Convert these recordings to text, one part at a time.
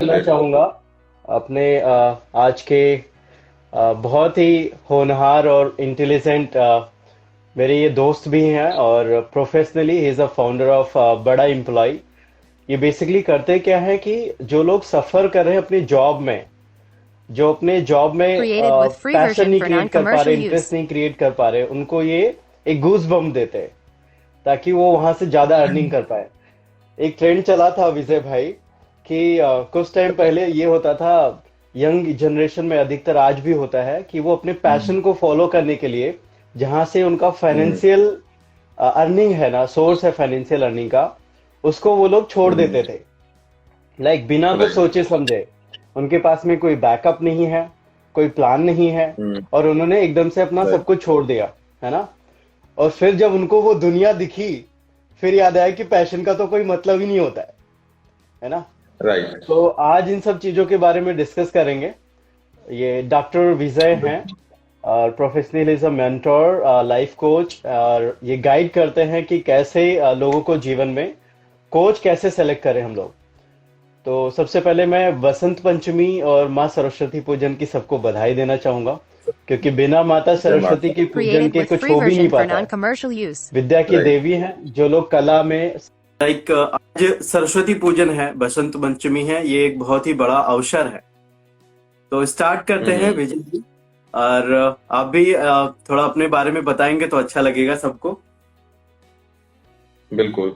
करना चाहूँगा अपने आज के बहुत ही होनहार और इंटेलिजेंट मेरे ये दोस्त भी हैं, और professionally he is a founder of बड़ा एम्प्लॉय। ये बेसिकली करते क्या है कि जो लोग सफ़र कर रहे हैं अपनी जॉब में, जो अपने जॉब में Created with free passion version नहीं for क्रिएट कर पा non-commercial रहे, इंटरेस्ट use. नहीं क्रिएट कर पा रहे, उनको ये एक गूज बम्प देते हैं ताकि वो वहां से ज्यादा अर्निंग कर पाए। एक ट्रेंड चला था विजय भाई कि कुछ टाइम पहले ये होता था, यंग जनरेशन में अधिकतर आज भी होता है, कि वो अपने पैशन को फॉलो करने के लिए जहां से उनका फाइनेंशियल अर्निंग है ना, सोर्स है फाइनेंशियल अर्निंग का, उसको वो लोग छोड़ देते थे। लाइक बिना कुछ राइट। सोचे समझे। उनके पास में कोई बैकअप नहीं है, कोई प्लान नहीं है, और उन्होंने एकदम से अपना सब राइट। कुछ छोड़ दिया, है ना। और फिर जब उनको वो दुनिया दिखी, फिर याद आया कि पैशन का तो कोई मतलब ही नहीं होता है ना। राइट। तो आज इन सब चीजों के बारे में डिस्कस करेंगे। ये डॉक्टर विजय हैं, और professional as a mentor, life coach, और ये गाइड करते हैं कि कैसे लोगों को जीवन में कोच कैसे सेलेक्ट करें हम लोग। तो सबसे पहले मैं वसंत पंचमी और माँ सरस्वती पूजन की सबको बधाई देना चाहूंगा, क्योंकि बिना माता जय सरस्वती माता। के पूजन Created के with कुछ free हो भी नहीं version for पाता है। non-commercial use. विद्या की राइट। देवी हैं, जो लोग कला में लाइक आज सरस्वती पूजन है, बसंत पंचमी है, ये एक बहुत ही बड़ा अवसर है। तो स्टार्ट करते हैं विजय जी, और आप भी थोड़ा अपने बारे में बताएंगे तो अच्छा लगेगा सबको। बिल्कुल।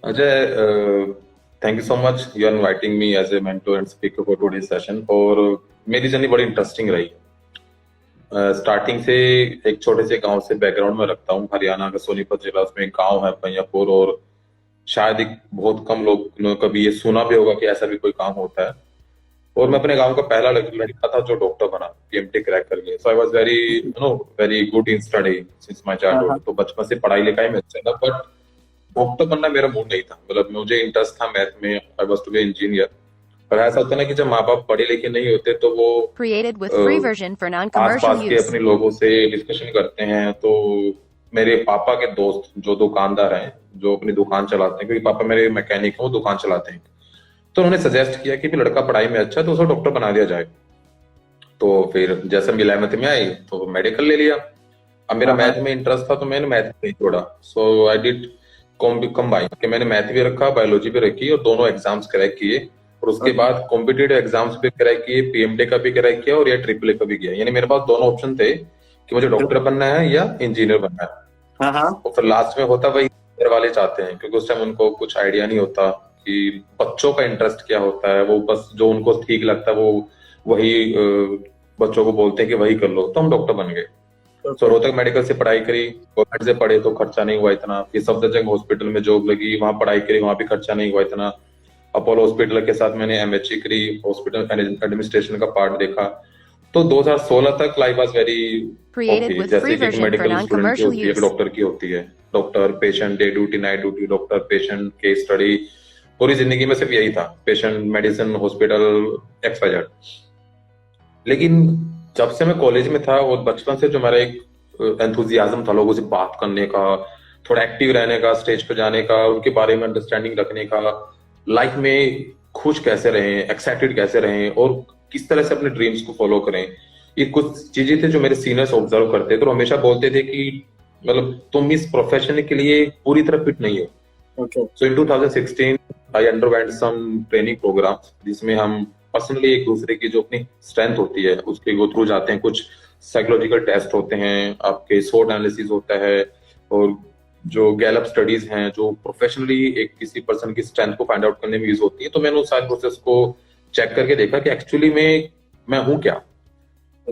Ajay, thank you so much, you are inviting me as a mentor and speaker for today session. और मेरी जर्नी बड़ी इंटरेस्टिंग रही। स्टार्टिंग से एक छोटे से गांव से बैकग्राउंड में रखता हूँ, हरियाणा का सोनीपत जिला, उसमें एक गांव है पंजापुर, और शायद एक बहुत कम लोग ने कभी ये सुना भी होगा कि ऐसा भी कोई काम होता है। और मैं अपने गांव का पहला लड़का था जो डॉक्टर बना, पीएमटी क्रैक कर गया। So I was very very good in study since my childhood. तो बचपन से पढ़ाई लिखाई में अच्छा था, बट डॉक्टर बनना मेरा मूड नहीं था। मतलब मुझे इंटरेस्ट था मैथ में, I was to be engineer. पर ऐसा होता है ना कि जब माँ बाप पढ़े लिखे नहीं होते तो वो Created with free version for non-commercial आसपास के use. अपने लोगों से डिस्कशन करते हैं। तो मेरे पापा के दोस्त जो दुकानदार हैं, जो अपनी दुकान चलाते हैं, क्योंकि पापा मेरे मैकेनिक हैं, वो दुकान चलाते हैं, तो उन्होंने सजेस्ट किया कि भी लड़का पढ़ाई में अच्छा है तो उसे डॉक्टर बना दिया जाए। तो फिर जैसे हम 11th में आई तो मेडिकल ले लिया। अब मेरा मैथ में इंटरेस्ट था तो मैंने मैथ नहीं छोड़ा। सो आई डिड कंबाइन, कि मैंने मैथ भी रखा, बायोलॉजी भी रखी, और दोनों एग्जाम्स क्रैक किए। और उसके बाद कॉम्पिटेटिव एग्जाम्स भी क्रैक किए, पीएमडी का भी क्रैक किया, और ये ट्रिपल ए का भी किया। यानी मेरे पास दोनों ऑप्शन थे कि मुझे डॉक्टर बनना है या इंजीनियर बनना है। और फिर लास्ट में होता वही घर वाले चाहते हैं, क्योंकि उस टाइम उनको कुछ आइडिया नहीं होता कि बच्चों का इंटरेस्ट क्या होता है। वो बस जो उनको ठीक लगता है वो वही बच्चों को बोलते हैं कि वही कर लो। तो हम डॉक्टर बन गए। तो रोहतक मेडिकल से पढ़ाई करी, गवर्नमेंट से पढ़े तो खर्चा नहीं हुआ इतना। फिर सफदरजंग हॉस्पिटल में जॉब लगी, वहां पढ़ाई करी, वहां भी खर्चा नहीं हुआ इतना। अपोलो हॉस्पिटल के साथ मैंने एमएचसी करी, हॉस्पिटल एडमिनिस्ट्रेशन का पार्ट देखा। तो 2016 तक life was very Created okay. with जैसे free कि version for मेडिकल स्टूडेंट की non-commercial होती है, use. डॉक्टर की होती है। Doctor patient, day duty night duty, doctor patient, case study, पूरी जिंदगी में सिर्फ यही था, पेशेंट, मेडिसिन, हॉस्पिटल, एक्सवाइजेड। लेकिन जब से मैं कॉलेज में था और बचपन से जो मेरा एक एंथुजियाज्म था लोगों से बात करने का, थोड़ा एक्टिव रहने का, स्टेज पे जाने का, उनके बारे में अंडरस्टैंडिंग रखने का, लाइफ में खुश कैसे रहें, एक्साइटेड कैसे रहें, और किस तरह से अपने ड्रीम्स को फॉलो करें, ये कुछ चीजें थे जो मेरे सीनियर्स ऑब्जर्व करते थे। तो हमेशा बोलते थे कि मतलब तुम इस प्रोफेशन के लिए पूरी तरह फिट नहीं हो। सो इन 2016 आई अंडरवेंट सम ट्रेनिंग प्रोग्राम्स, जिसमें हम पर्सनली एक दूसरे की जो अपनी स्ट्रेंथ होती है उसके गो थ्रू जाते हैं। कुछ साइकोलॉजिकल टेस्ट होते हैं, आपके SWOT एनालिसिस होता है, और जो गैलप स्टडीज हैं जो प्रोफेशनली एक किसी पर्सन की स्ट्रेंथ को फाइंड आउट करने में यूज होती है। तो मैंने उस सारे प्रोसेस को चेक करके देखा कि एक्चुअली में मैं हूँ क्या।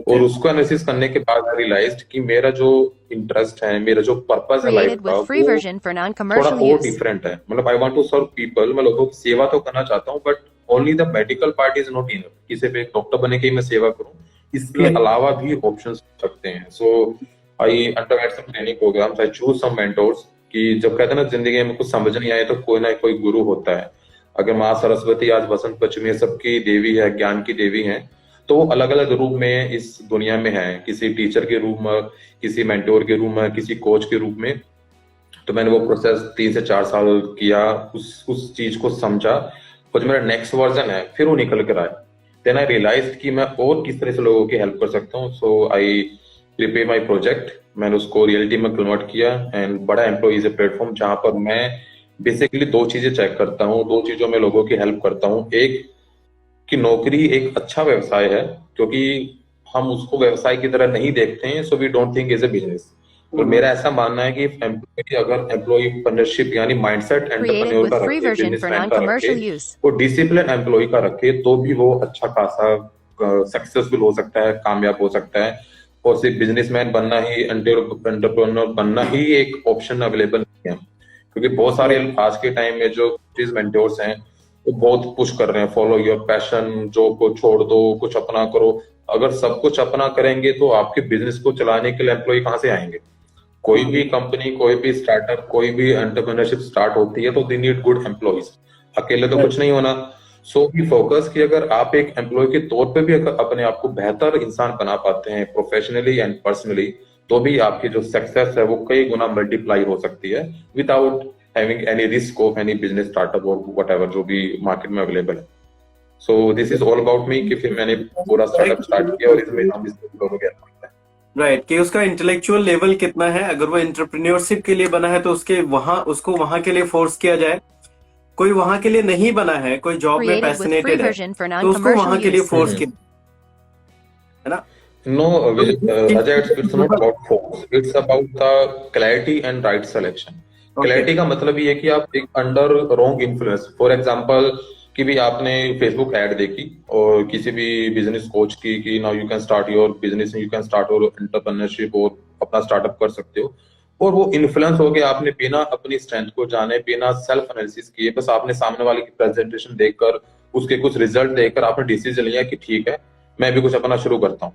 और उसको एनालिसिस करने के बाद रियलाइज्ड कि मेरा जो इंटरेस्ट है, मेरा जो पर्पस है लाइफ Created का, with free वो version for थोड़ा non-commercial और use. डिफरेंट है। मतलब I want to serve people, मैं लोगों की सेवा तो करना चाहता हूँ, but only the medical part is not enough कि सिर्फ एक डॉक्टर बने के ही मैं सेवा करूँ, इसके अलावा भी ऑप्शंस हो सकते हैं। So I underwent some training programs, I choose some mentors. कि जब कहते हैं ना जिंदगी में कुछ समझ नहीं आए तो कोई ना कोई गुरु होता है। अगर माँ सरस्वती आज बसंत पंचमी सबकी देवी है, ज्ञान की देवी है, तो वो अलग अलग रूप में इस दुनिया में है, किसी टीचर के रूप में, किसी मेंटोर के रूप में, किसी कोच के रूप में। तो मैंने वो प्रोसेस 3 से 4 साल किया, उस चीज को समझा, और जो मेरा नेक्स्ट वर्जन है फिर वो निकल कर आया। देन आई रियलाइज कि मैं और किस तरह से लोगों की हेल्प कर सकता हूँ। सो आई प्रिपेयर माई प्रोजेक्ट, मैंने उसको रियलिटी में कन्वर्ट किया एंड बड़ा एम्प्लॉइज है प्लेटफॉर्म जहां पर मैं बेसिकली दो चीजें चेक करता हूँ, दो चीजों में लोगों की हेल्प करता हूँ। एक कि नौकरी एक अच्छा व्यवसाय है, क्योंकि हम उसको व्यवसाय की तरह नहीं देखते हैं, so we don't think as a business. और मेरा ऐसा मानना है कि एम्प्लॉय अगर एम्प्लॉयरशिप यानी माइंडसेट Created एंटरप्रेन्योर with का free रखे, version for बिजनेसमैन का रखे, non-commercial use. वो डिसिप्लिन एम्प्लॉय का रखे, तो भी वो अच्छा खासा सक्सेसफुल हो सकता है, कामयाब हो सकता है। और सिर्फ बिजनेसमैन बनना ही, एंटरप्रेन्योर बनना ही एक ऑप्शन अवेलेबल नहीं है, क्योंकि बहुत सारे आज के टाइम में जो मेंटोर्स हैं वो बहुत पुश कर रहे हैं, फॉलो योर पैशन, जॉब को छोड़ दो, कुछ अपना करो। अगर सब कुछ अपना करेंगे तो आपके बिजनेस को चलाने के लिए एम्प्लॉय कहाँ से आएंगे? कोई भी कंपनी, कोई भी स्टार्टअप, कोई भी एंटरप्रेन्योरशिप स्टार्ट होती है तो दे नीड गुड एम्प्लॉइज, अकेले तो कुछ नहीं होना। सो भी फोकस कि अगर आप एक एम्प्लॉय के तौर पे भी अगर अपने आप को बेहतर इंसान बना पाते हैं प्रोफेशनली एंड पर्सनली, तो भी आपकी जो सक्सेस है वो कई गुना मल्टीप्लाई हो सकती है without having any risk of any business startup और व्हाटएवर जो भी मार्केट में अवेलेबल है। So this is all about me कि फिर मैंने पूरा स्टार्टअप स्टार्ट किया और इसमें हम इस लोगों को राइट कि उसका इंटेलेक्चुअल लेवल कितना है। अगर वो एंटरप्रेन्योरशिप के लिए बना है तो उसको वहां के लिए फोर्स किया जाए। कोई वहां के लिए नहीं बना है, कोई जॉब में Created with free पैशनेटेड है version for तो उसको वहां non-commercial के लिए use. फोर्स किया, है ना? No, Rajat, it's not about force. It's about the clarity and right selection. Clarity का मतलब ये है कि आप एक under wrong influence, for example कि भी आपने फेसबुक ऐड देखी और किसी भी बिजनेस कोच की कि now you can start your business, you can start your entrepreneurship और अपना स्टार्टअप कर सकते हो, और वो इन्फ्लुएंस हो गया, आपने बिना अपनी स्ट्रेंथ को जाने, बिना सेल्फ एनालिसिस किए, बस आपने सामने वाले की प्रेजेंटेशन देखकर, उसके कुछ रिजल्ट देखकर आपने डिसीजन लिया कि ठीक है मैं भी कुछ अपना शुरू करता हूँ।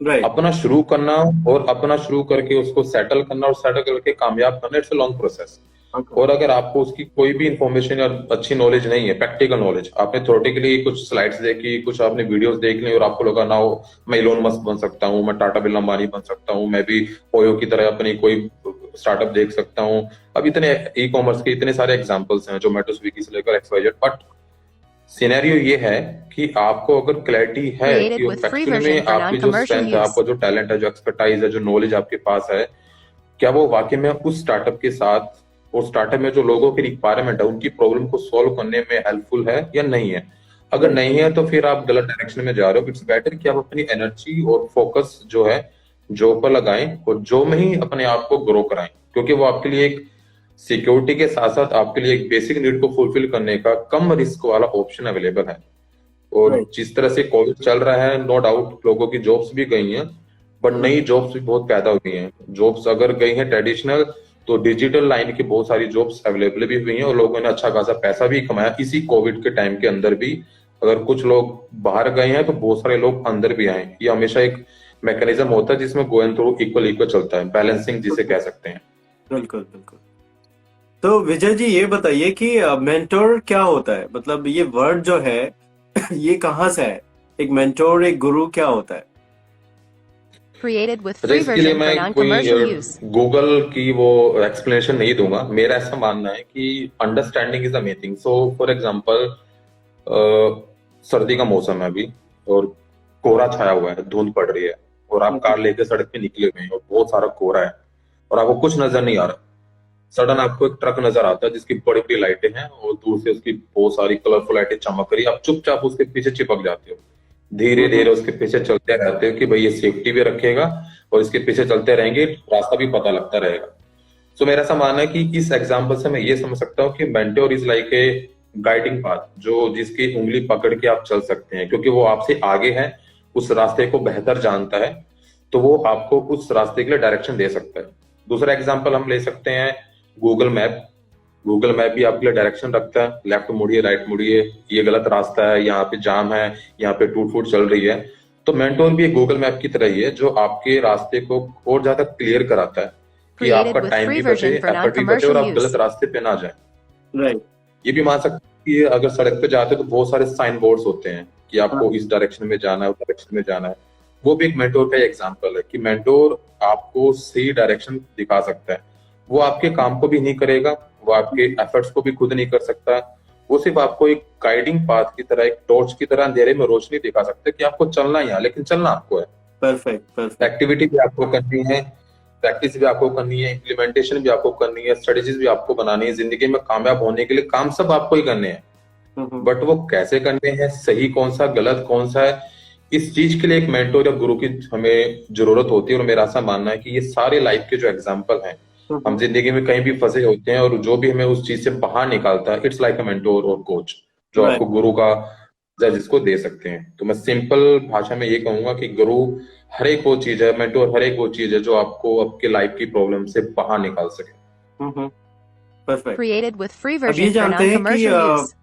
राइट अपना शुरू करना और अपना शुरू करके उसको सेटल करना और सेटल करके कामयाब करना, इट्स अ लॉन्ग प्रोसेस। और अगर आपको उसकी कोई भी इंफॉर्मेशन या अच्छी नॉलेज नहीं है, प्रैक्टिकल नॉलेज, आपने थ्योरेटिकली कुछ स्लाइड्स देखी, कुछ आपने वीडियोस देख ली और आपको लगा ना हो मैं इलोन मस्क बन सकता हूँ, मैं टाटा बिरला अंबानी बन सकता हूँ, मैं भी ओयो की तरह अपनी कोई स्टार्टअप देख सकता हूँ। अब इतने ई कॉमर्स के इतने सारे एग्जाम्पल्स हैं, जोमेटो स्विगी से लेकर XYZ, बट सिनेरियो ये है कि आपको अगर क्लैरिटी है Created कि with free एक्चुअली version में for आपकी जो non-commercial स्ट्रेंथ है, use. आपका जो टैलेंट है, जो एक्सपर्टाइज है, जो नॉलेज आपके पास है, क्या वो वाकई में उस स्टार्टअप के साथ और स्टार्टअप में जो लोगों की रिक्वायरमेंट है उनकी प्रॉब्लम को सॉल्व करने में हेल्पफुल है या नहीं है। अगर नहीं है तो फिर आप गलत डायरेक्शन में जा रहे हो। इट्स बेटर कि आप अपनी एनर्जी और फोकस जो है जॉब पर लगाएं और जॉब में ही अपने आप को ग्रो कराएं, क्योंकि वो आपके लिए एक सिक्योरिटी के साथ साथ आपके लिए एक बेसिक नीड को फुलफिल करने का कम रिस्क वाला ऑप्शन अवेलेबल है। और जिस तरह से कोविड चल रहा है, नो डाउट लोगों की जॉब्स भी गई हैं, बट नई जॉब्स भी बहुत पैदा हुई हैं। जॉब्स अगर गई हैं ट्रेडिशनल, तो डिजिटल लाइन की बहुत सारी जॉब्स अवेलेबल भी हुई हैं और लोगों ने अच्छा खासा पैसा भी कमाया इसी कोविड के टाइम के अंदर भी। अगर कुछ लोग बाहर गए हैं तो बहुत सारे लोग अंदर भी आए। ये हमेशा एक मैकेनिज्म होता है जिसमें गो एंड थ्रू इक्वल चलता है, बैलेंसिंग जिसे कह सकते हैं। बिल्कुल बिल्कुल। तो विजय जी ये बताइए कि मेंटोर क्या होता है? मतलब ये वर्ड जो है ये कहाँ से है? एक मेंटोर, एक गुरु क्या होता है? Created with अच्छा, free इसके लिए version for मैं non-commercial कोई use. गूगल की वो एक्सप्लेनेशन नहीं दूंगा। मेरा ऐसा मानना है कि understanding is the main thing. So for example सर्दी का मौसम है अभी और कोहरा छाया हुआ है, धुंध पड़ रही है और आप कार लेकर सड़क पे निकले हुए हैं और बहुत सारा कोहरा है और आपको कुछ नजर नहीं आ रहा। सडन आपको एक ट्रक नजर आता है जिसकी बड़ी बड़ी लाइटें हैं और दूर से उसकी बहुत सारी कलरफुल लाइटें चमक रही है। आप चुपचाप उसके पीछे चिपक जाते हो, धीरे धीरे उसके पीछे चलते रहते हो कि भाई ये सेफ्टी भी रखेगा और इसके पीछे चलते रहेंगे, रास्ता भी पता लगता रहेगा। सो मेरा ऐसा मानना है कि इस एग्जाम्पल से मैं ये समझ सकता हूँ कि mentor is like a guiding path, जो जिसकी उंगली पकड़ के आप चल सकते हैं, क्योंकि वो आपसे आगे है, उस रास्ते को बेहतर जानता है, तो वो आपको उस रास्ते के लिए डायरेक्शन दे सकता है। दूसरा एग्जाम्पल हम ले सकते हैं गूगल मैप। गूगल मैप भी आपके लिए डायरेक्शन रखता है, लेफ्ट मुड़िए, राइट मुड़िए, ये गलत रास्ता है, यहाँ पे जाम है, यहाँ पे टूट फूट चल रही है। तो मेंटोर भी एक गूगल मैप की तरह ही है जो आपके रास्ते को और ज्यादा क्लियर कराता है कि आपका टाइम भी बचे, एफर्ट भी बचे और आप गलत रास्ते पे ना जाए। राइट। ये भी मान सकते हैं कि अगर सड़क पे जाते हो तो बहुत सारे साइन बोर्ड्स होते हैं कि आपको इस डायरेक्शन में जाना है, उस डायरेक्शन में जाना है। वो भी एक मेंटोर का एग्जाम्पल है कि मेंटोर आपको सही डायरेक्शन दिखा सकता है। वो आपके काम को भी नहीं करेगा, वो आपके एफर्ट्स को भी खुद नहीं कर सकता, वो सिर्फ आपको एक गाइडिंग पाथ की तरह, एक टॉर्च की तरह अंधेरे में रोशनी दिखा सकते हैं कि आपको चलना ही है, लेकिन चलना आपको है। Perfect perfect. एक्टिविटी भी आपको करनी है, प्रैक्टिस भी आपको करनी है, इम्प्लीमेंटेशन भी आपको करनी है, स्ट्रेटेजीज भी आपको बनानी है। जिंदगी में कामयाब होने के लिए काम सब आपको ही करने हैं, बट वो कैसे करने हैं, सही कौन सा गलत कौन सा है, इस चीज के लिए एक मेंटोर या गुरु की हमें जरूरत होती है। और मेरा ऐसा मानना है कि ये सारे लाइफ के जो एग्जाम्पल हैं, हम जिंदगी में कहीं भी फंसे होते हैं और जो भी हमें उस चीज से बाहर निकालता है, इट्स लाइक अ मेंटोर और कोच, जो राइट। आपको गुरु का दर्जा जिसको दे सकते हैं। तो मैं सिंपल भाषा में ये कहूंगा कि गुरु हर एक वो चीज है, मेंटोर हर एक वो चीज है जो आपको आपके लाइफ की प्रॉब्लम से बाहर निकाल सके। परफेक्ट। Created with free अब ये version for जानते हैं कि non-commercial use.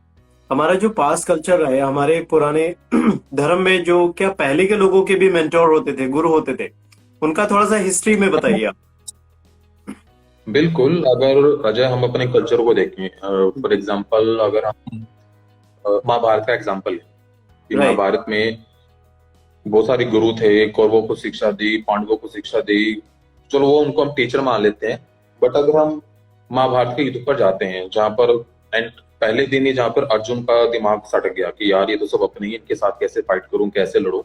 हमारा जो पास्ट कल्चर रहा है, हमारे पुराने धर्म में जो क्या पहले के लोगों के भी मेंटोर होते थे, गुरु होते थे, उनका थोड़ा सा हिस्ट्री में बताइए आप। बिल्कुल, अगर अजय हम अपने कल्चर को देखें, फॉर एग्जांपल अगर हम महाभारत का एग्जांपल है कि राइट। महाभारत में बहुत सारे गुरु थे, कौरवों को शिक्षा दी, पांडवों को शिक्षा दी, चलो वो उनको हम टीचर मान लेते हैं। बट अगर हम महाभारत के युद्ध पर जाते हैं, जहां पर एंड पहले दिन ही जहां पर अर्जुन का दिमाग सटक गया कि यार ये तो सब अपने ही, इनके साथ कैसे फाइट करूं, कैसे लड़ूं।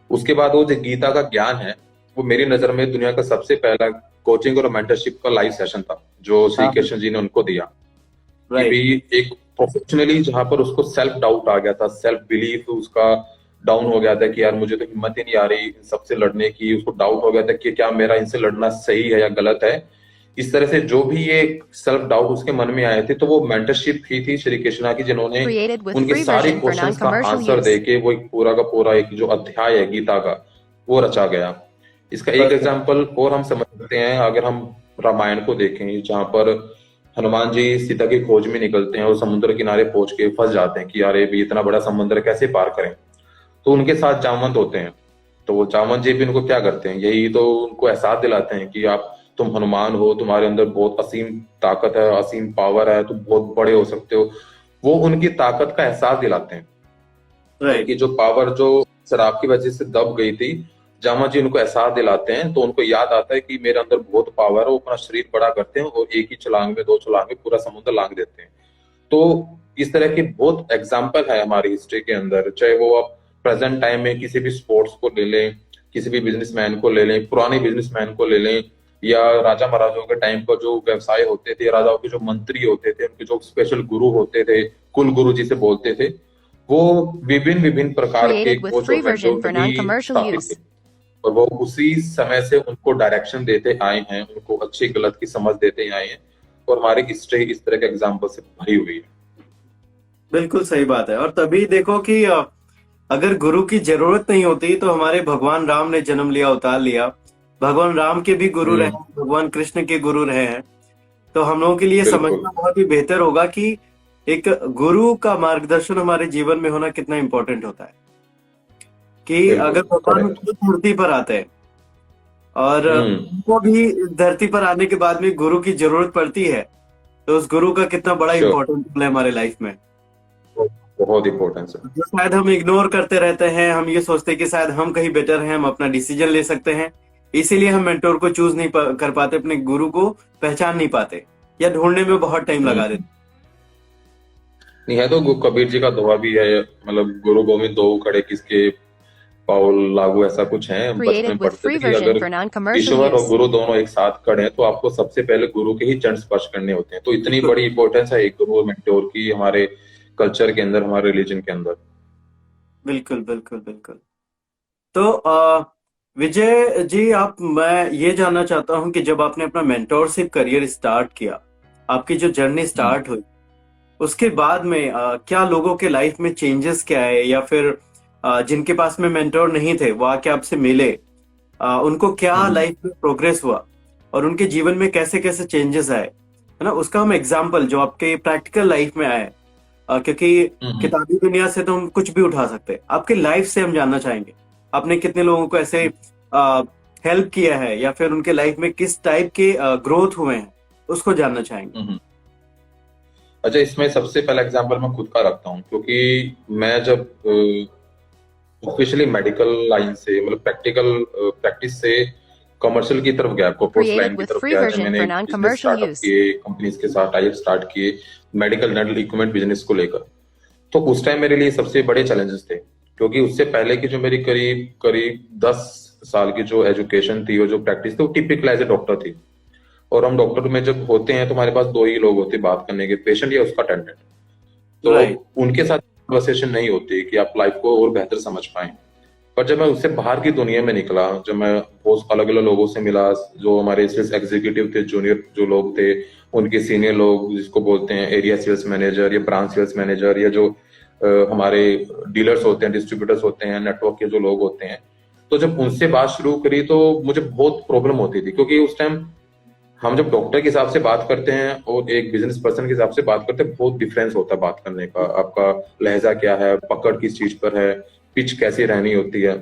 उसके बाद वो जो गीता का ज्ञान है, वो मेरी नजर में दुनिया का सबसे पहला कोचिंग और मेंटरशिप का लाइव सेशन था जो श्री हाँ। कृष्ण जी ने उनको दिया। कि राइट। भी एक प्रोफेशनली जहां पर उसको सेल्फ डाउट आ गया था, सेल्फ बिलीफ उसका डाउन हो गया था कि यार मुझे तो हिम्मत ही नहीं आ रही इन सबसे लड़ने की। उसको डाउट हो गया था कि क्या मेरा इनसे लड़ना सही है या गलत है। इस तरह से जो भी ये सेल्फ डाउट उसके मन में आए थे, तो वो मेंटरशिप ही थी श्री कृष्णा की, जिन्होंने Created with उनके free सारे version for क्वेश्चंस का non-commercial आंसर use. देके वो एक पूरा का पूरा एक जो अध्याय है गीता का, वो रचा गया। इसका एक एग्जाम्पल और हम समझ सकते हैं, अगर हम रामायण को देखें, जहां पर हनुमान जी सीता की खोज में निकलते हैं और समुद्र किनारे पहुंच के फंस जाते हैं कि यार ये इतना बड़ा समुद्र कैसे पार करें। तो उनके साथ जामवंत होते हैं, तो वो जामवंत जी भी उनको क्या करते हैं, यही तो उनको एहसास दिलाते हैं कि आप, तुम हनुमान हो, तुम्हारे अंदर बहुत असीम ताकत है, असीम पावर है, तुम बहुत बड़े हो सकते हो। वो उनकी ताकत का एहसास दिलाते हैं। राइट। कि जो पावर जो शराब की वजह से दब गई थी, जामा जी उनको एहसास दिलाते हैं, तो उनको याद आता है कि मेरे अंदर बहुत पावर है। वो अपना शरीर बड़ा करते हैं और एक ही छलांग में, दो छलांग में पूरा समुद्र लांग देते हैं। तो इस तरह के बहुत एग्जाम्पल है हमारी हिस्ट्री के अंदर, चाहे वो आप प्रेजेंट टाइम में किसी भी स्पोर्ट्स को ले लें, किसी भी बिजनेसमैन को ले लें, पुराने बिजनेसमैन को ले लें, या राजा महाराजाओं के टाइम पर जो व्यवसाय होते थे, राजाओं के जो मंत्री होते थे, उनके जो स्पेशल गुरु होते थे, कुल गुरु जिसे बोलते थे, वो विभिन्न विभिन्न प्रकार के Created with कोच free और version मेंटोर for भी non-commercial स्थापित use. थे। और वो उसी समय से उनको डायरेक्शन देते आए हैं, उनको अच्छी गलत की समझ देते आए हैं। और हमारी हिस्ट्री इस तरह के एग्जाम्पल से भरी हुई है। बिल्कुल सही बात है। और तभी देखो कि अगर गुरु की जरूरत नहीं होती तो हमारे भगवान राम ने जन्म लिया, अवतार लिया। भगवान राम के भी गुरु रहे, भगवान कृष्ण के गुरु रहे हैं। तो हम लोगों के लिए बिल्कुल। समझना बहुत ही बेहतर होगा कि एक गुरु का मार्गदर्शन हमारे जीवन में होना कितना इम्पोर्टेंट होता है। कि बिल्कुल, अगर भगवान correct। खुद धरती पर आते हैं और उनको भी धरती पर आने के बाद में गुरु की जरूरत पड़ती है, तो उस गुरु का कितना बड़ा Sure। इम्पोर्टेंट रोल है हमारे लाइफ में, बहुत इंपॉर्टेंस है। जो शायद हम इग्नोर करते रहते हैं। हम ये सोचते हैं कि शायद हम कहीं बेटर हैं, हम अपना डिसीजन ले सकते हैं, इसीलिए हम मेंटोर को चूज नहीं कर पाते, अपने गुरु को पहचान नहीं पाते, या ढूंढने में बहुत टाइम लगा देते। नहीं है तो कबीर जी का दोहा भी है, मतलब गुरु गोविंद दो खड़े किसके पाँव लागू, ऐसा कुछ है। हम बचपन Created में with पढ़ते free थे कि version अगर for non-commercial ईश्वर और use. गुरु दोनों एक साथ खड़े हैं तो आपको सबसे पहले गुरु के ही चरण स्पर्श करने होते हैं। तो इतनी बड़ी इंपॉर्टेंस है एक गुरु और मेंटोर की हमारे कल्चर के अंदर, हमारे रिलीजन के अंदर। बिल्कुल बिल्कुल बिल्कुल। तो विजय जी, मैं ये जानना चाहता हूँ कि जब आपने अपना मेंटोरशिप करियर स्टार्ट किया, आपकी जो जर्नी स्टार्ट हुई, उसके बाद में क्या लोगों के लाइफ में चेंजेस क्या है, या फिर जिनके पास में मेंटोर नहीं थे वो आके आपसे मिले, उनको क्या लाइफ में प्रोग्रेस हुआ और उनके जीवन में कैसे कैसे चेंजेस आए, है ना, उसका हम एग्जाम्पल जो आपके प्रैक्टिकल लाइफ में आए, क्योंकि किताबी दुनिया से तो हम कुछ भी उठा सकते हैं, आपके लाइफ से हम जानना चाहेंगे आपने कितने लोगों को ऐसे हेल्प किया है, या फिर उनके लाइफ में किस टाइप के ग्रोथ हुए हैं, उसको जानना चाहेंगे। अच्छा, इसमें सबसे पहला एग्जांपल मैं खुद का रखता हूँ, क्योंकि मैं जब ऑफिशियली मेडिकल लाइन से, मतलब प्रैक्टिकल प्रैक्टिस से कमर्शियल की तरफ गया, कॉर्पोरेट Created लाइन की with तरफ free गया, जब version मैंने for business non-commercial startup use. किए, कंपनीज के साथ टाई स्टार्ट किए मेडिकल डेंटल इक्विपमेंट बिजनेस को लेकर। तो उस टाइम मेरे लिए सबसे बड़े चैलेंजेस थे, क्योंकि उससे पहले की जो मेरी करीब करीब 10 साल की जो एजुकेशन थी और जो प्रैक्टिस थी वो टिपिकल एज ए डॉक्टर थी। और हम डॉक्टर में जब होते हैं तो हमारे पास दो ही लोग होते हैं बात करने के, पेशेंट या उसका अटेंडेंट। तो राइट। उनके साथ कन्वर्सेशन नहीं होती कि आप लाइफ को और बेहतर समझ पाए। पर जब मैं उससे बाहर की दुनिया में निकला, जब मैं बहुत अलग अलग लोगों से मिला, जो हमारे सेल्स एग्जीक्यूटिव थे, जूनियर जो लोग थे, उनके सीनियर लोग जिसको बोलते हैं एरिया सेल्स मैनेजर या ब्रांच सेल्स मैनेजर, या जो हमारे डीलर्स होते हैं, डिस्ट्रीब्यूटर्स होते हैं, नेटवर्क के जो लोग होते हैं, तो जब उनसे बात शुरू करी तो मुझे बहुत प्रॉब्लम होती थी, क्योंकि उस टाइम हम जब डॉक्टर के हिसाब से बात करते हैं और एक बिजनेस पर्सन के हिसाब से बात करते हैं, बहुत डिफरेंस होता है बात करने का। आपका लहजा क्या है, पकड़ किस चीज पर है, पिच कैसी रहनी होती है।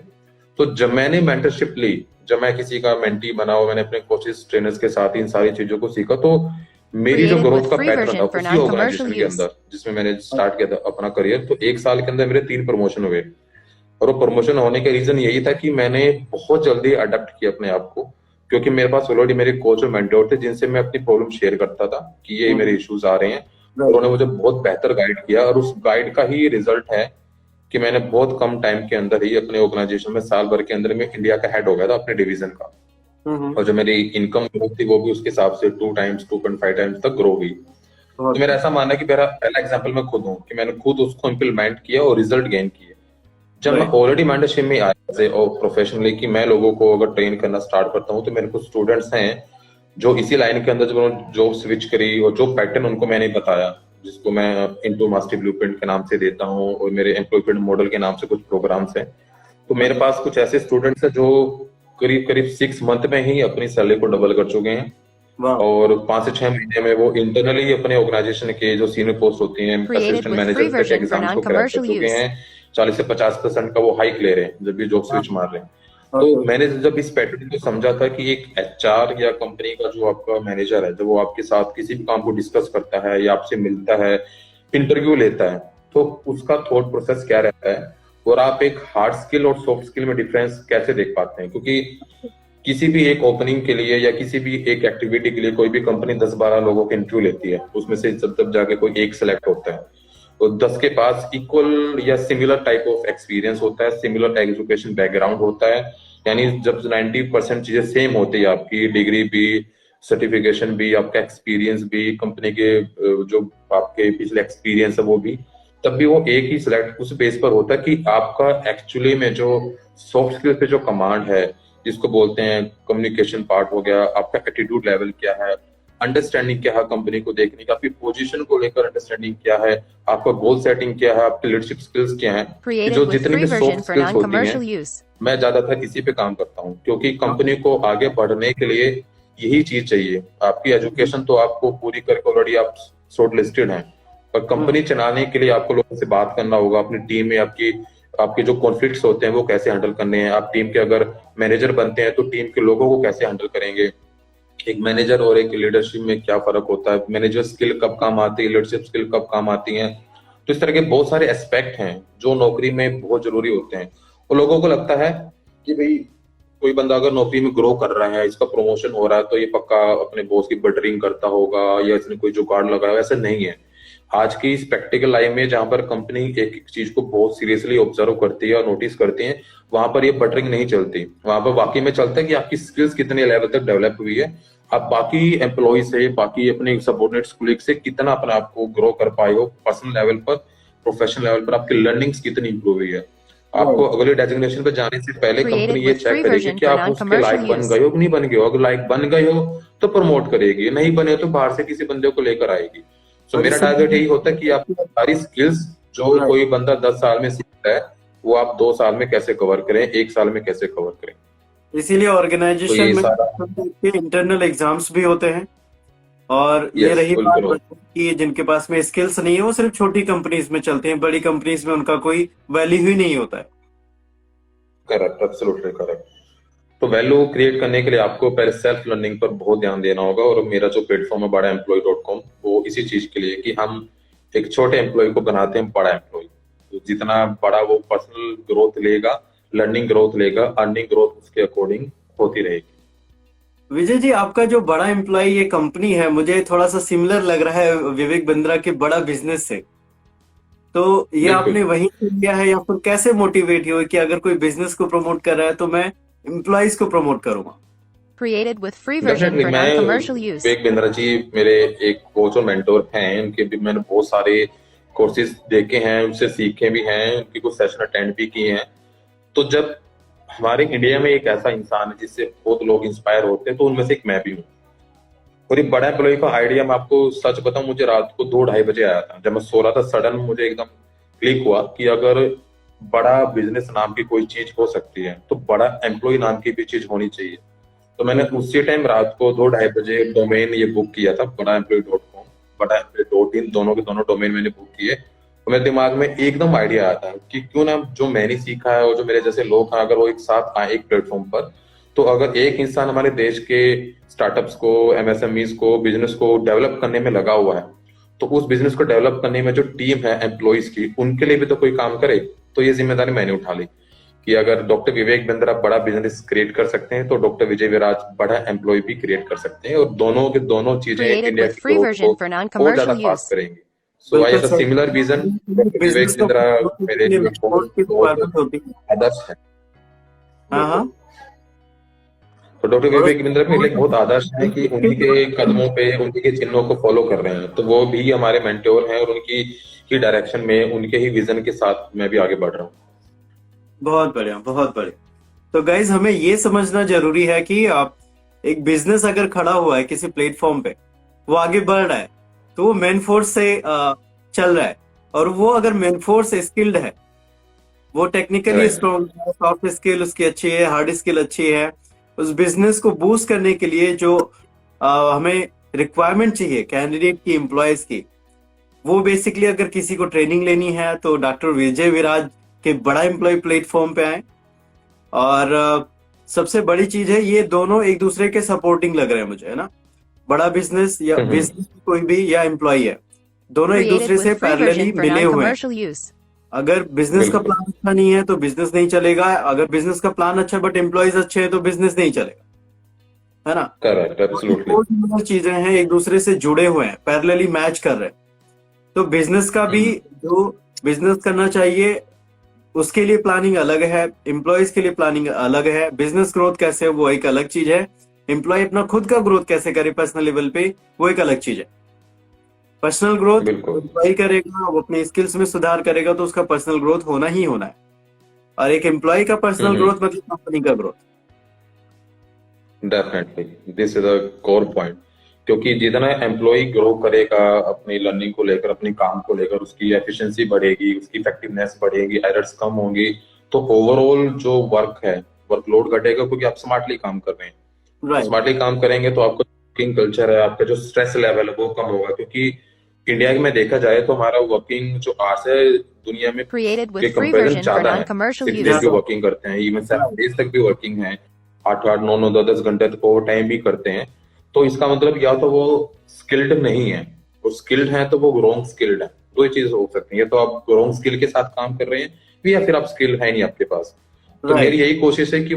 तो जब मैंने मेंटरशिप ली, जब मैं किसी का मेंटी बना और मैंने अपने कोचेस ट्रेनर्स के साथ इन सारी चीजों को सीखा, तो मेरी जो Created ग्रोथ with का free पैटर्न version था for उसी non-commercial ऑर्गेनाइजेशन के use. अंदर जिसमें मैंने स्टार्ट किया था अपना करियर, तो 1 साल के अंदर मेरे 3 प्रमोशन हुए। और वो प्रमोशन होने का रीजन यही था कि मैंने बहुत जल्दी अडेप्ट किया अपने आप को, क्योंकि मेरे पास ऑलरेडी मेरे कोच और मेंटोर थे जिनसे मैं अपनी प्रॉब्लम शेयर करता था कि ये मेरे इश्यूज आ रहे हैं। उन्होंने मुझे बहुत बेहतर गाइड किया, और उस गाइड का ही रिजल्ट है कि मैंने बहुत कम टाइम के अंदर ही अपने ऑर्गेनाइजेशन में, साल भर के अंदर में इंडिया का हेड हो गया था अपने डिवीजन का। और जो मेरी इनकम ग्रोथ थी वो भी उसके हिसाब से 2 टाइम्स 2.5 टाइम्स तक ग्रो हुई। तो मेरा ऐसा मानना है कि मेरा पहला एग्जांपल मैं खुद हूँ कि मैंने खुद उसको इम्प्लीमेंट किया और रिजल्ट गेन किए। जब मैं ऑलरेडी मेंटरशिप में आया और प्रोफेशनली कि मैं लोगों को अगर ट्रेन करना स्टार्ट करता हूँ, तो मेरे कुछ स्टूडेंट्स हैं जो इसी लाइन के अंदर जब उन्होंने जॉब स्विच करी और जो पैटर्न उनको मैंने बताया, जिसको मैं इनटू मास्टर ब्लूप्रिंट के नाम से देता हूँ और मेरे एम्प्लॉयमेंट मॉडल के नाम से कुछ प्रोग्राम्स हैं, तो मेरे पास कुछ ऐसे स्टूडेंट्स हैं जो करीब करीब 6 मंथ में ही अपनी सैलरी को डबल कर चुके हैं। और 5 से 6 महीने में वो इंटरनली अपने ऑर्गेनाइजेशन के जो सीनियर पोस्ट होती हैं, Created assistant with manager free तक version for एग्जाम्स को क्रैक कर non-commercial चुके use. हैं। 40 से 50% का वो हाइक ले रहे हैं जब भी जॉब स्विच मार रहे हैं। तो मैंने जब इस पैटर्न को समझा था कि एक एचआर या कंपनी का जो आपका मैनेजर है, जब वो आपके साथ किसी भी काम को डिस्कस करता है या आपसे मिलता है, इंटरव्यू लेता है, तो उसका थॉट प्रोसेस क्या रहता है और आप एक हार्ड स्किल और सॉफ्ट स्किल में डिफरेंस कैसे देख पाते हैं। क्योंकि किसी भी एक ओपनिंग के लिए या किसी भी एक एक्टिविटी के लिए कोई भी कंपनी 10-12 लोगों के इंटरव्यू लेती है, उसमें से जब जाके कोई एक सिलेक्ट होता है, तो 10 के पास इक्वल या सिमिलर टाइप ऑफ एक्सपीरियंस होता है, सिमिलर एजुकेशन बैकग्राउंड होता है। यानी जब 90% चीजें सेम होती है, आपकी डिग्री भी, सर्टिफिकेशन भी, आपका एक्सपीरियंस भी, कंपनी के जो आपके पिछले एक्सपीरियंस है वो भी, तब भी वो एक ही सिलेक्ट उस बेस पर होता है कि आपका एक्चुअली में जो सॉफ्ट स्किल पे जो कमांड है, जिसको बोलते हैं कम्युनिकेशन पार्ट हो गया, आपका एटीट्यूड लेवल क्या है, अंडरस्टैंडिंग क्या है कंपनी को देखने की, आपकी पोजीशन को लेकर अंडरस्टैंडिंग क्या है, आपका गोल सेटिंग क्या है, आपकी लीडरशिप स्किल्स क्या है, Created जो with जितनी free भी version सॉफ्ट for स्किल्स होती non-commercial हैं, use. मैं ज्यादातर इसी पे काम करता हूँ, क्योंकि कंपनी को आगे बढ़ने के लिए यही चीज चाहिए। आपकी एजुकेशन तो आपको पूरी करके ऑलरेडी आप शॉर्ट लिस्टेड हैं, पर कंपनी चलाने के लिए आपको लोगों से बात करना होगा, अपनी टीम में आपके जो कॉन्फ्लिक्ट्स होते हैं वो कैसे हैंडल करने हैं, आप टीम के अगर मैनेजर बनते हैं तो टीम के लोगों को कैसे हैंडल करेंगे, एक मैनेजर और एक लीडरशिप में क्या फर्क होता है, मैनेजर स्किल कब काम आती है, लीडरशिप स्किल कब काम आती है। तो इस तरह के बहुत सारे एस्पेक्ट हैं जो नौकरी में बहुत जरूरी होते हैं। और लोगों को लगता है कि भाई कोई बंदा अगर नौकरी में ग्रो कर रहा है, इसका प्रमोशन हो रहा है, तो ये पक्का अपने बॉस की बटरिंग करता होगा या इसने कोई जुगाड़ लगाया, वैसा नहीं है। आज की इस प्रैक्टिकल लाइफ में जहां पर कंपनी एक एक चीज को बहुत सीरियसली ऑब्जर्व करती है और नोटिस करती है, वहां पर ये बटरिंग नहीं चलती। वहां पर वाकई में चलता है कि आपकी स्किल्स कितने लेवल तक डेवलप हुई है, आप बाकी एम्प्लॉय से, बाकी अपने सबऑर्डिनेट्स कोलीग से कितना अपने आप को ग्रो कर पाए हो, पर्सनल लेवल पर, प्रोफेशनल लेवल पर आपकी लर्निंग्स कितनी इंप्रूव हुई है। आपको अगले डेजिग्नेशन पे जाने से पहले Created कंपनी ये with चेक free करेगी version कि for आप उसके non-commercial लायक बन use. गए हो कि नहीं बन गए हो। अगर लायक बन गए हो तो प्रमोट करेगी, नहीं बने तो बाहर से किसी बंदे को लेकर आएगी। सो मेरा टारगेट यही होता है कि आपकी सारी स्किल्स जो कोई बंदा 10 साल में सीखता है, वो आप 2 साल में कैसे कवर करें, 1 साल में कैसे कवर करें। इसीलिए तो ऑर्गेनाइजेशन ये में सारा इंटरनल एग्जाम्स भी होते हैं। और ये यस रही बात बिल्कुल कि जिनके पास में स्किल्स नहीं है वो सिर्फ छोटी कंपनीज में चलते हैं, बड़ी कंपनीज में उनका कोई वैल्यू ही नहीं होता है। Correct, absolutely correct. तो वैल्यू क्रिएट करने के लिए आपको पहले सेल्फ लर्निंग पर बहुत ध्यान देना होगा। और मेरा जो प्लेटफॉर्म है बड़ा एम्प्लॉय.com, वो इसी चीज के लिए कि हम एक छोटे एम्प्लॉय को बनाते हैं बड़ा एम्प्लॉय। तो जितना बड़ा वो पर्सनल ग्रोथ लेगा, लर्निंग ग्रोथ लेगा, अर्निंग ग्रोथ उसके अकॉर्डिंग होती रहेगी। विजय जी, आपका जो बड़ा एम्प्लॉय ये कंपनी है, मुझे थोड़ा सा सिमिलर लग रहा है विवेक बिंद्रा के बड़ा बिजनेस से। तो ये बिल्कुल आपने वहीं से लिया है या फिर कैसे मोटिवेट हुए कि अगर कोई बिजनेस को प्रमोट कर रहा है तो मैं एम्प्लॉयज को प्रमोट करूंगा? Created with free version definitely for मैं non-commercial use. विवेक बिंद्रा जी मेरे एक कोच और मेंटोर हैं। उनके भी मैंने बहुत सारे कोर्सेज देखे हैं, उनसे सीखे भी हैं, उनकी कुछ सेशन अटेंड भी किए हैं। तो जब हमारे इंडिया में एक ऐसा इंसान है जिससे बहुत लोग इंस्पायर होते हैं, तो उनमें से एक मैं भी हूँ। और एक बड़ा एम्प्लॉय का आइडिया मैं आपको सच बताऊं, मुझे रात को 2-2:30 बजे आया था। जब मैं सो रहा था, सडन मुझे एकदम क्लिक हुआ कि अगर बड़ा बिजनेस नाम की कोई चीज हो सकती है तो बड़ा एम्प्लॉय नाम की भी चीज होनी चाहिए। तो मैंने उसी टाइम रात को 2-2:30 बजे डोमेन ये बुक किया था, बड़ा एम्प्लॉय .com, बड़ा एम्प्लॉय .in, दोनों के दोनों डोमेन मैंने बुक किए। तो मेरे दिमाग में एकदम आइडिया आया था कि क्यों ना जो मैंने सीखा है और जो मेरे जैसे लोग हैं, अगर वो एक साथ आए एक प्लेटफॉर्म पर, तो अगर एक इंसान हमारे देश के स्टार्टअप्स को, एमएसएमईज को, बिजनेस को डेवलप करने में लगा हुआ है, तो उस बिजनेस को डेवलप करने में जो टीम है एम्प्लॉइज की, उनके लिए भी तो कोई काम करे। तो ये जिम्मेदारी मैंने उठा ली कि अगर डॉक्टर विवेक बिंद्रा बड़ा बिजनेस क्रिएट कर सकते हैं तो डॉक्टर विजय विराज बड़ा एम्प्लॉय भी क्रिएट कर सकते हैं, और दोनों के दोनों चीजें Created इंडिया with की free ग्रोथ version को for और ज्यादा non-commercial फास्ट use. करेंगे। सो आई बिल्कुल have a sir. Similar vision. Business Vivek को बिंद्रा grow करने मेरे के लिए लिए export की बहुत requirement होती है। आदर्श है। हाँ हाँ। बिल्कुल। तो डॉक्टर और विवेक बिंद्रा मेरे लिए बहुत आदर्श है कि उन्हीं के कदमों पे, उन्हीं के चिन्हों को फॉलो कर रहे हैं। तो वो भी हमारे मेंटोर हैं और उनकी ही डायरेक्शन में, उनके ही विजन के साथ मैं भी आगे बढ़ रहा हूँ। बहुत बढ़िया, बहुत बढ़िया। तो गाइज, हमें ये समझना जरूरी है कि आप एक बिजनेस अगर खड़ा हुआ है किसी प्लेटफॉर्म पे, वो आगे बढ़ रहा है, तो वो मेन फोर्स से चल रहा है। और वो अगर मेन फोर्स स्किल्ड है, वो टेक्निकली राइट। स्ट्रॉन्ग है, सॉफ्ट स्किल उसकी अच्छी है, हार्ड स्किल अच्छी है, उस बिजनेस को बूस्ट करने के लिए जो हमें रिक्वायरमेंट चाहिए कैंडिडेट की, एम्प्लॉयज की, वो बेसिकली अगर किसी को ट्रेनिंग लेनी है तो डॉक्टर विजय विराज के बड़ा एम्प्लॉय प्लेटफॉर्म पे आए। और सबसे बड़ी चीज है, ये दोनों एक दूसरे के सपोर्टिंग लग रहे हैं मुझे, है ना? बड़ा बिजनेस या बिजनेस कोई भी या एम्प्लॉय है, दोनों एक Created दूसरे से with free parallelly version for मिले हुए हैं। non-commercial use. अगर बिजनेस का बिल्कुल प्लान अच्छा नहीं है तो बिजनेस नहीं चलेगा, अगर बिजनेस का प्लान अच्छा बट एम्प्लॉयज अच्छे हैं तो बिजनेस नहीं चलेगा, है ना? करेक्ट, तो ये एब्सोल्युटली। दो सिमिलर चीजें हैं, एक दूसरे से जुड़े हुए हैं, पैरेलली मैच कर रहे हैं। तो बिजनेस का भी, जो बिजनेस करना चाहिए उसके लिए प्लानिंग अलग है, एम्प्लॉयज के लिए प्लानिंग अलग है। बिजनेस ग्रोथ कैसे है वो एक अलग चीज है, एम्प्लॉय अपना खुद का ग्रोथ कैसे करे पर्सनल लेवल पे, वो एक अलग चीज है। पर्सनल ग्रोथ बिल्कुल एम्प्लॉय करेगा, वो अपने स्किल्स में सुधार करेगा तो उसका पर्सनल ग्रोथ होना ही होना है। और एक एम्प्लॉय का पर्सनल ग्रोथ मतलब कंपनी का growth. Definitely this is a core point, क्योंकि जितना एम्प्लॉय ग्रो करेगा अपनी लर्निंग को लेकर, अपने काम को लेकर, उसकी एफिशिएंसी बढ़ेगी, उसकी इफेक्टिवनेस बढ़ेगी, एरर्स कम होंगी, तो ओवरऑल जो वर्क है, वर्कलोड घटेगा, क्योंकि आप स्मार्टली काम कर रहे हैं। राइट। स्मार्टली काम करेंगे तो आपका वर्किंग कल्चर है, आपका जो स्ट्रेस लेवल है वो कम होगा। क्योंकि इंडिया में देखा जाए तो हमारा वर्किंग जो आवर्स है दुनिया में Created के with free comparison version for ज्यादा है। non-commercial 6 use. डेज भी वर्किंग करते हैं, इवन 7 डेज तक भी वर्किंग है, 8-8, 9-9, 10-10 घंटे तक ओवर टाइम भी करते हैं। तो इसका मतलब या तो वो स्किल्ड नहीं है, और स्किल्ड है तो वो रॉन्ग स्किल्ड है। दो ही चीज हो सकती है, तो आप रॉन्ग स्किल के साथ काम कर रहे हैं, या फिर आप स्किल है नहीं आपके पास। तो मेरी यही कोशिश है कि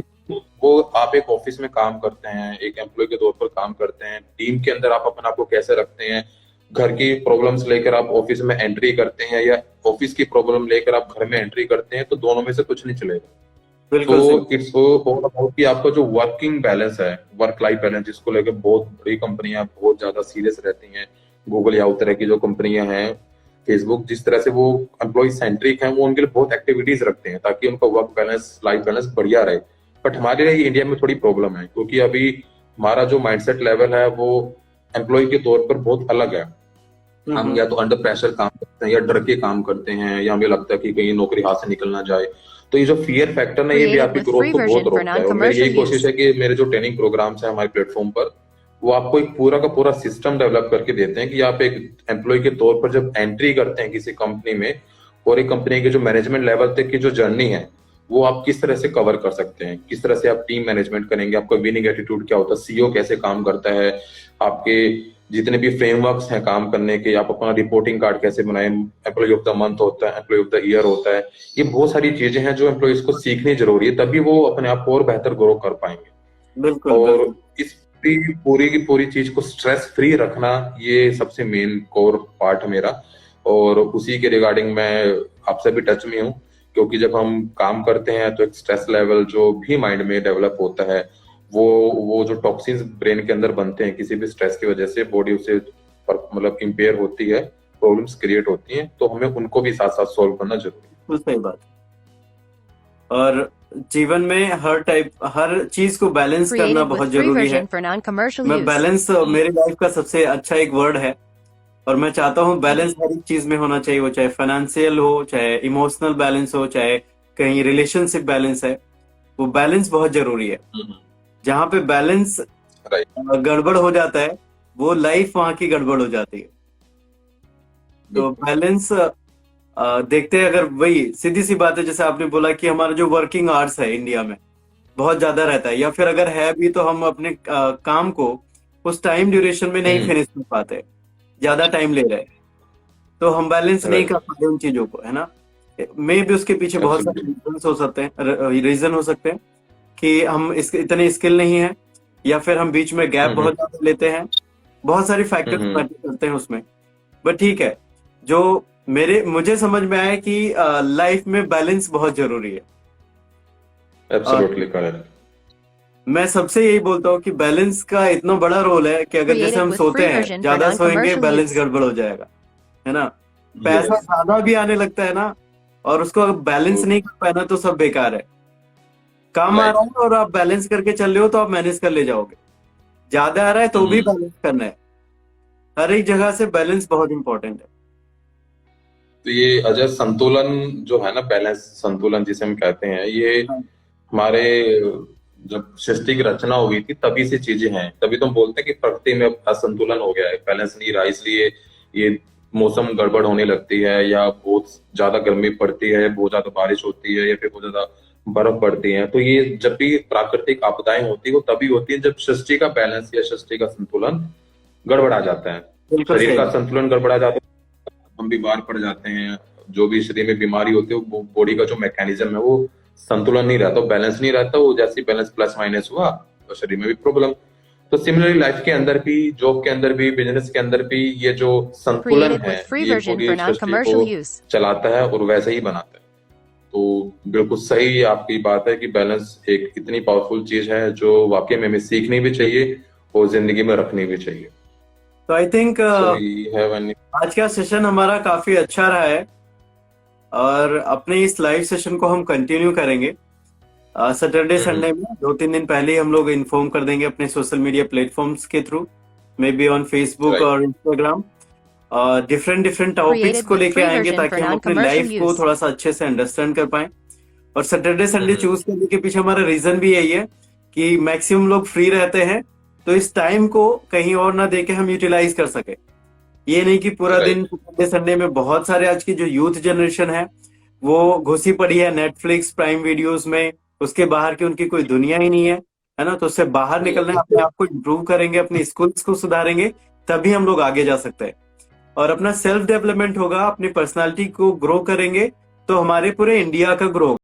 वो आप एक ऑफिस में काम करते हैं, एक एम्प्लॉय के तौर पर काम करते हैं, टीम के अंदर आप अपने आप को कैसे रखते हैं, घर की प्रॉब्लम्स लेकर आप ऑफिस में एंट्री करते हैं, या ऑफिस की प्रॉब्लम लेकर आप घर में एंट्री करते हैं, तो दोनों में से कुछ नहीं चलेगा। बिल्कुल तो सही। इट्स ऑल अबाउट कि आपका जो वर्किंग बैलेंस है, वर्क लाइफ बैलेंस, जिसको लेकर बहुत बड़ी कंपनियां बहुत ज्यादा सीरियस रहती हैं, गूगल या उस तरह की जो कंपनियां हैं, फेसबुक, जिस तरह से वो एम्प्लॉय सेंट्रिक हैं, वो उनके लिए बहुत एक्टिविटीज रखते हैं ताकि उनका वर्क बैलेंस, लाइफ बैलेंस बढ़िया रहे। बट हमारे लिए इंडिया में थोड़ी प्रॉब्लम है, क्योंकि अभी हमारा जो माइंडसेट लेवल है वो एम्प्लॉय के तौर पर बहुत अलग है। हम या तो अंडर प्रेशर काम करते हैं, या डर के काम करते हैं, या हमें लगता है कि कहीं नौकरी हाथ से निकल ना जाए। तो ये जो फियर फैक्टर ना, ये भी Created आपकी with ग्रोथ free को बहुत version for रोकता है। और मेरी non-commercial यही कोशिश use. है कि मेरे जो ट्रेनिंग प्रोग्राम्स है हमारे प्लेटफॉर्म पर, वो आपको एक पूरा का पूरा सिस्टम डेवलप करके देते हैं कि आप एक एम्प्लॉय के तौर पर जब एंट्री करते हैं किसी कंपनी में, और एक कंपनी के जो मैनेजमेंट लेवल तक की जो जर्नी है, वो आप किस तरह से कवर कर सकते हैं, किस तरह से आप टीम मैनेजमेंट करेंगे, आपका विनिंग एटीट्यूड क्या होता है, सीईओ कैसे काम करता है, आपके जितने भी फ्रेमवर्क्स हैं काम करने के, आप अपना रिपोर्टिंग कार्ड कैसे बनाएं, एम्प्लॉय ऑफ द मंथ होता है, एम्प्लॉय ऑफ द ईयर होता है। ये बहुत सारी चीजें हैं जो एम्प्लॉयज को सीखनी जरूरी है, तभी वो अपने आप को और बेहतर ग्रो कर पाएंगे। बिल्कुल और बिल्कुल। इस पूरी की पूरी चीज को स्ट्रेस फ्री रखना, ये सबसे मेन कोर पार्ट है मेरा। और उसी के रिगार्डिंग मैं आपसे भी टच में हूँ, क्योंकि जब हम काम करते हैं तो एक स्ट्रेस लेवल जो भी माइंड में डेवलप होता है, वो जो टॉक्सिन्स ब्रेन के अंदर बनते हैं किसी भी स्ट्रेस की वजह से, बॉडी उसे मतलब इम्पेयर होती है, प्रॉब्लम्स क्रिएट होती हैं, तो हमें उनको भी साथ साथ सॉल्व करना जरूरी है। बिल्कुल सही बात। और जीवन में हर चीज को बैलेंस करना Created बहुत with free जरूरी है। version for non-commercial मैं use. बैलेंस मेरी लाइफ का सबसे अच्छा एक वर्ड है, और मैं चाहता हूँ बैलेंस हर एक चीज में होना चाहिए, वो चाहे फाइनेंशियल हो, चाहे इमोशनल बैलेंस हो, चाहे कहीं रिलेशनशिप बैलेंस है, वो बैलेंस बहुत जरूरी है। जहाँ पे बैलेंस राइट। गड़बड़ हो जाता है, वो लाइफ वहां की गड़बड़ हो जाती है। तो बैलेंस देखते हैं, अगर वही सीधी सी बात है, जैसे आपने बोला कि हमारा जो वर्किंग आवर्स है इंडिया में बहुत ज्यादा रहता है, या फिर अगर है भी तो हम अपने काम को उस टाइम ड्यूरेशन में नहीं फिनिश कर पाते, ज्यादा टाइम ले रहे हैं, तो हम बैलेंस नहीं Right. कर पाते उन चीजों को, है ना। मे भी उसके पीछे बहुत सारे रीजन हो सकते हैं कि हम इतने स्किल नहीं है, या फिर हम बीच में गैप बहुत ज्यादा लेते हैं, बहुत सारे फैक्टर्स मैटर करते हैं उसमें। बट ठीक है, जो मुझे समझ में आया कि लाइफ में बैलेंस बहुत जरूरी है। Absolutely correct. मैं सबसे यही बोलता हूँ कि बैलेंस का इतना बड़ा रोल है कि अगर जैसे Created हम with सोते free हैं, version for ज्यादा सोएंगे non-commercial बैलेंस use. गड़बड़ हो जाएगा, है ना। पैसा Yes. ज्यादा भी आने लगता है ना, और उसको अगर बैलेंस नहीं कर पाए ना, तो सब बेकार है। काम आ Right. रहा है और आप बैलेंस करके चल रहे हो तो आप मैनेज कर ले जाओगे, ज्यादा आ रहा है तो भी बैलेंस करना है। हर एक जगह से बैलेंस बहुत इंपॉर्टेंट है। तो ये अजय, संतुलन जो है ना, बैलेंस संतुलन जिसे हम कहते हैं, ये हमारे जब सृष्टि की रचना हुई थी तभी से चीजें हैं। तभी तो हम बोलते हैं कि प्रकृति में असंतुलन हो गया है, बैलेंस नहीं रहा, इसलिए ये मौसम गड़बड़ होने लगती है, या बहुत ज्यादा गर्मी पड़ती है, बहुत ज्यादा बारिश होती है, या फिर बहुत ज्यादा बर्फ पड़ती है। तो ये जब भी प्राकृतिक आपदाएं होती है, वो तभी होती है जब सृष्टि का बैलेंस या सृष्टि का संतुलन गड़बड़ा जाता है। बिल्कुल शरीर सही। का संतुलन गड़बड़ा जाता है, हम बीमार पड़ जाते हैं। जो भी शरीर में बीमारी होती है, वो बॉडी का जो मैकेनिज्म है वो संतुलन नहीं रहता, बैलेंस नहीं रहता। वो जैसे बैलेंस प्लस माइनस हुआ तो शरीर में भी प्रॉब्लम। तो सिमिलरली लाइफ के अंदर भी, जॉब के अंदर भी, बिजनेस के अंदर भी, ये जो संतुलन Created है with free ये version पूरी for सृष्टि non-commercial को use. चलाता है और वैसे ही बनाता है। तो बिल्कुल सही आपकी बात है कि बैलेंस एक इतनी पावरफुल चीज है जो वाकई में हमें सीखनी भी चाहिए और जिंदगी में रखनी भी चाहिए। तो I think So we have any- आज का सेशन हमारा काफी अच्छा रहा है, और अपने इस लाइव सेशन को हम कंटिन्यू करेंगे सैटरडे संडे में। 2-3 दिन पहले ही हम लोग इन्फॉर्म कर देंगे अपने सोशल मीडिया प्लेटफॉर्म्स के through, may be on Facebook Right. और इंस्टाग्राम। डिफरेंट टॉपिक्स Created को with लेके free आएंगे version ताकि for हम अपनी non-commercial लाइफ को use. थोड़ा सा अच्छे से अंडरस्टैंड कर पाए। और सैटरडे संडे चूज करने के पीछे हमारा रीजन भी यही है कि मैक्सिमम लोग फ्री रहते हैं, तो इस टाइम को कहीं और ना देके हम यूटिलाइज कर सके। ये नहीं कि पूरा Right. दिन सैटरडे संडे में, बहुत सारे आज की जो यूथ जनरेशन है वो घुसी पड़ी है नेटफ्लिक्स प्राइम वीडियोस में, उसके बाहर की उनकी कोई दुनिया ही नहीं है ना। तो उससे बाहर निकलना है, अपने आप को इम्प्रूव करेंगे, अपनी स्किल्स को सुधारेंगे, तभी हम लोग आगे जा सकते हैं। और अपना सेल्फ डेवलपमेंट होगा, अपनी पर्सनालिटी को ग्रो करेंगे, तो हमारे पूरे इंडिया का ग्रो होगा।